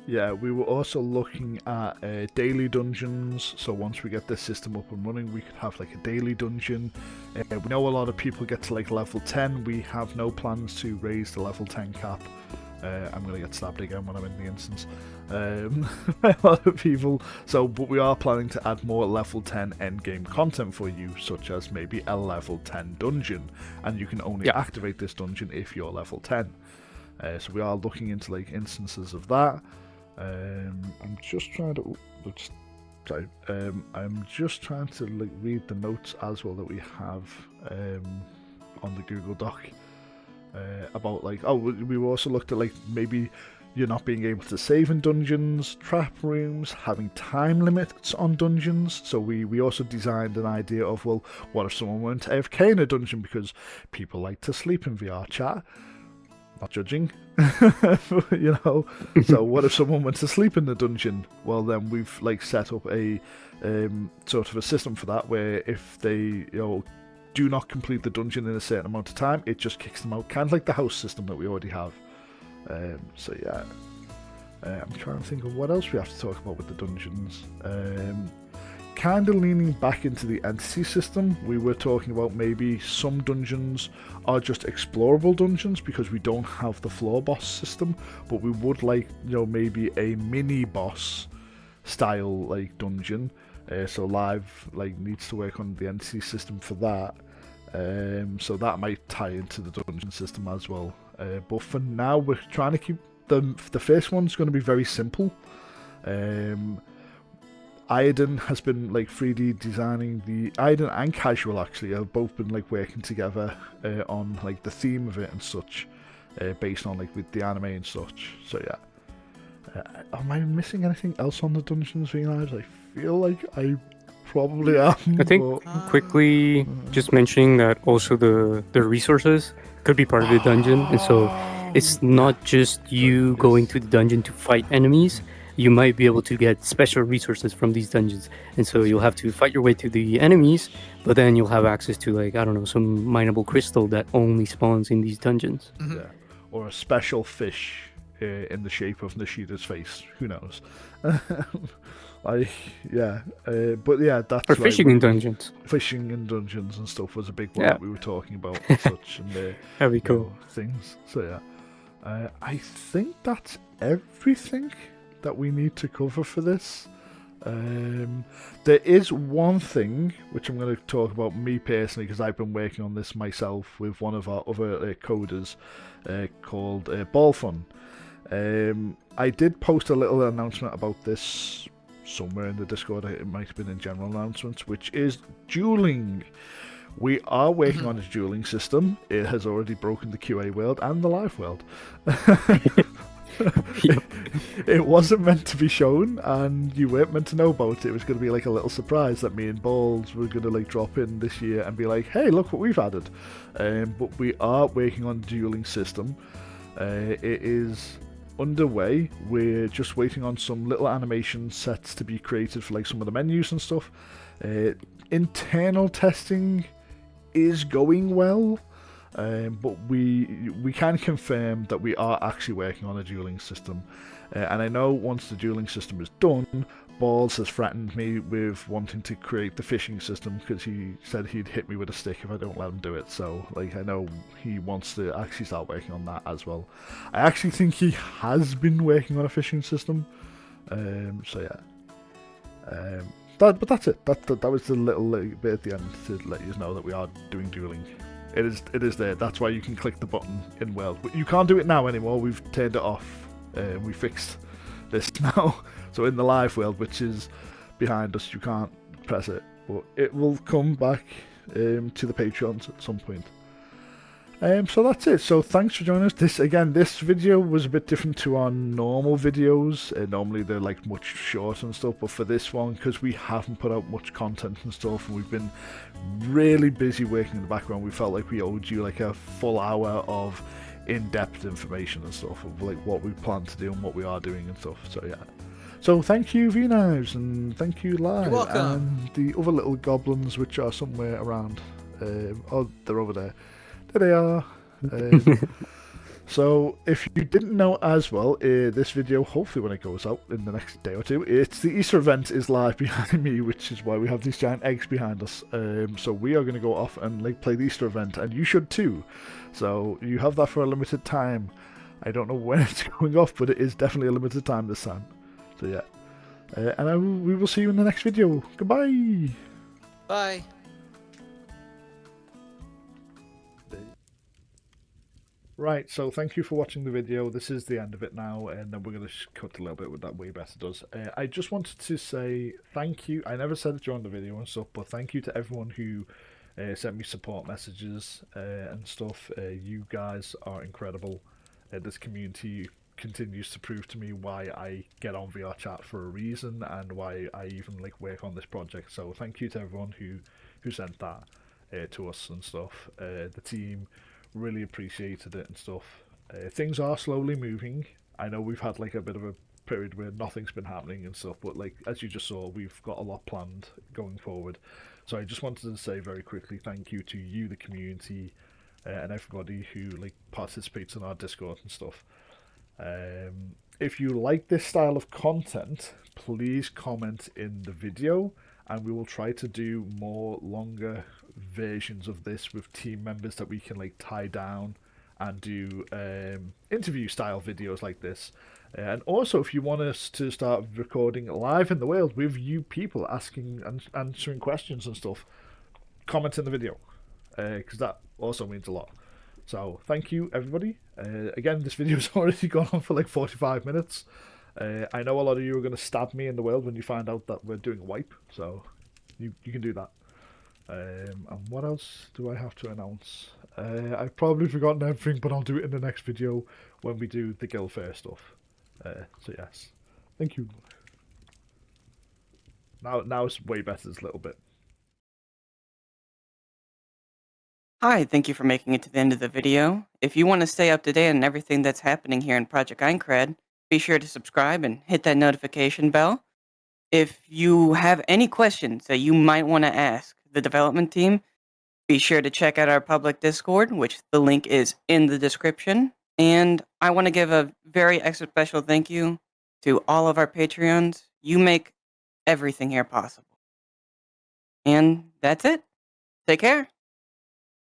Yeah, we were also looking at daily dungeons. So once we get this system up and running, we could have like a daily dungeon. We know a lot of people get to like level 10. We have no plans to raise the level 10 cap. I'm going to get stabbed again when I'm in the instance. A lot of people. But we are planning to add more level 10 endgame content for you, such as maybe a level 10 dungeon. And you can only activate this dungeon if you're level 10. So we are looking into like instances of that. I'm just trying to. I'm just trying to like read the notes as well that we have on the Google Doc about like. Oh, we also looked at like maybe you're not being able to save in dungeons, trap rooms, having time limits on dungeons. So we also designed an idea of, well, what if someone went to AFK in a dungeon because people like to sleep in VR chat. Not judging, you know. So what if someone went to sleep in the dungeon? Well, then we've like set up a sort of a system for that, where if they do not complete the dungeon in a certain amount of time, it just kicks them out, kind of like the house system that we already have. So yeah, I'm trying to think of what else we have to talk about with the dungeons. Kind of leaning back into the entity system, we were talking about maybe some dungeons are just explorable dungeons because we don't have the floor boss system, but we would like, maybe a mini boss style like dungeon. So Live like needs to work on the entity system for that. So that might tie into the dungeon system as well. But for now, we're trying to keep the first one's going to be very simple. Iden has been like 3D designing Iden and Casual actually have both been like working together on like the theme of it and such, based on like with the anime and such. So yeah, am I missing anything else on the Dungeons v Lives? I feel like I probably am. I think quickly just mentioning that also the resources could be part of the dungeon, and so it's not just you going to the dungeon to fight enemies. You might be able to get special resources from these dungeons, and so you'll have to fight your way to the enemies, but then you'll have access to like, I don't know, some mineable crystal that only spawns in these dungeons. Mm-hmm. Yeah. Or a special fish in the shape of Nishida's face. Who knows? But yeah, that's or fishing in dungeons. Fishing in dungeons and stuff was a big one that we were talking about and such, and that'd be cool things. So yeah, I think that's everything that we need to cover for this. There is one thing which I'm going to talk about me personally, because I've been working on this myself with one of our other coders called Ball Fun. I did post a little announcement about this somewhere in the Discord. It might have been in general announcements, which is dueling. We are working on a dueling system. It has already broken the QA world and the live world. Yep. It wasn't meant to be shown, and you weren't meant to know about it. It was going to be like a little surprise that me and Balls were going to like drop in this year and be like, "Hey, look what we've added." But we are working on the dueling system. It is underway. We're just waiting on some little animation sets to be created for like some of the menus and stuff. Internal testing is going well. But we can confirm that we are actually working on a dueling system. And I know once the dueling system is done, Balls has threatened me with wanting to create the fishing system because he said he'd hit me with a stick if I don't let him do it. So, like, I know he wants to actually start working on that as well. I actually think he has been working on a fishing system. So yeah. But that's it. That was the little bit at the end to let you know that we are doing dueling. It is there. That's why you can click the button in world. But you can't do it now anymore. We've turned it off. We fixed this now. So in the live world, which is behind us, you can't press it. But it will come back to the Patreons at some point. So that's it. So thanks for joining us. This video was a bit different to our normal videos. Normally they're like much shorter and stuff, but for this one, because we haven't put out much content and stuff, and we've been really busy working in the background, we felt like we owed you like a full hour of in-depth information and stuff of like what we plan to do and what we are doing and stuff. So yeah. So thank you, V-Knives, and thank you, Live, You're welcome. and the other little goblins which are somewhere around. Oh, they're over there. There they are. So if you didn't know as well, this video, hopefully when it goes out in the next day or two, it's the Easter event is live behind me, which is why we have these giant eggs behind us. So we are going to go off and like play the Easter event, and you should too. So you have that for a limited time. I don't know when it's going off, but it is definitely a limited time this time. So yeah, and we will see you in the next video. Goodbye. Bye. Right, so thank you for watching the video. This is the end of it now, and then we're going to cut a little bit with that way better does. I just wanted to say thank you. I never said it during the video and stuff, but thank you to everyone who sent me support messages and stuff. You guys are incredible. This community continues to prove to me why I get on VR chat for a reason, and why I even like work on this project. So thank you to everyone who sent that to us and stuff. The team really appreciated it and stuff. Things are slowly moving. I know we've had like a bit of a period where nothing's been happening and stuff, but like as you just saw, we've got a lot planned going forward. So I just wanted to say very quickly thank you to you, the community, and everybody who like participates in our Discord and stuff. If you like this style of content, please comment in the video, and we will try to do more longer versions of this with team members that we can like tie down and do interview style videos like this. And also, if you want us to start recording live in the world with you people asking and answering questions and stuff, comment in the video, because that also means a lot. So thank you everybody. Again, this video's already gone on for like 45 minutes. I know a lot of you are going to stab me in the world when you find out that we're doing a wipe, so you can do that. And what else do I have to announce? I've probably forgotten everything, but I'll do it in the next video when we do the guild fair stuff. So yes, thank you. Now it's way better this little bit. Hi, thank you for making it to the end of the video. If you want to stay up to date on everything that's happening here in Project Aincrad, be sure to subscribe and hit that notification bell. If you have any questions that you might want to ask the development team, be sure to check out our public Discord, which the link is in the description. And I want to give a very extra special thank you to all of our Patreons. You make everything here possible. And that's it. Take care.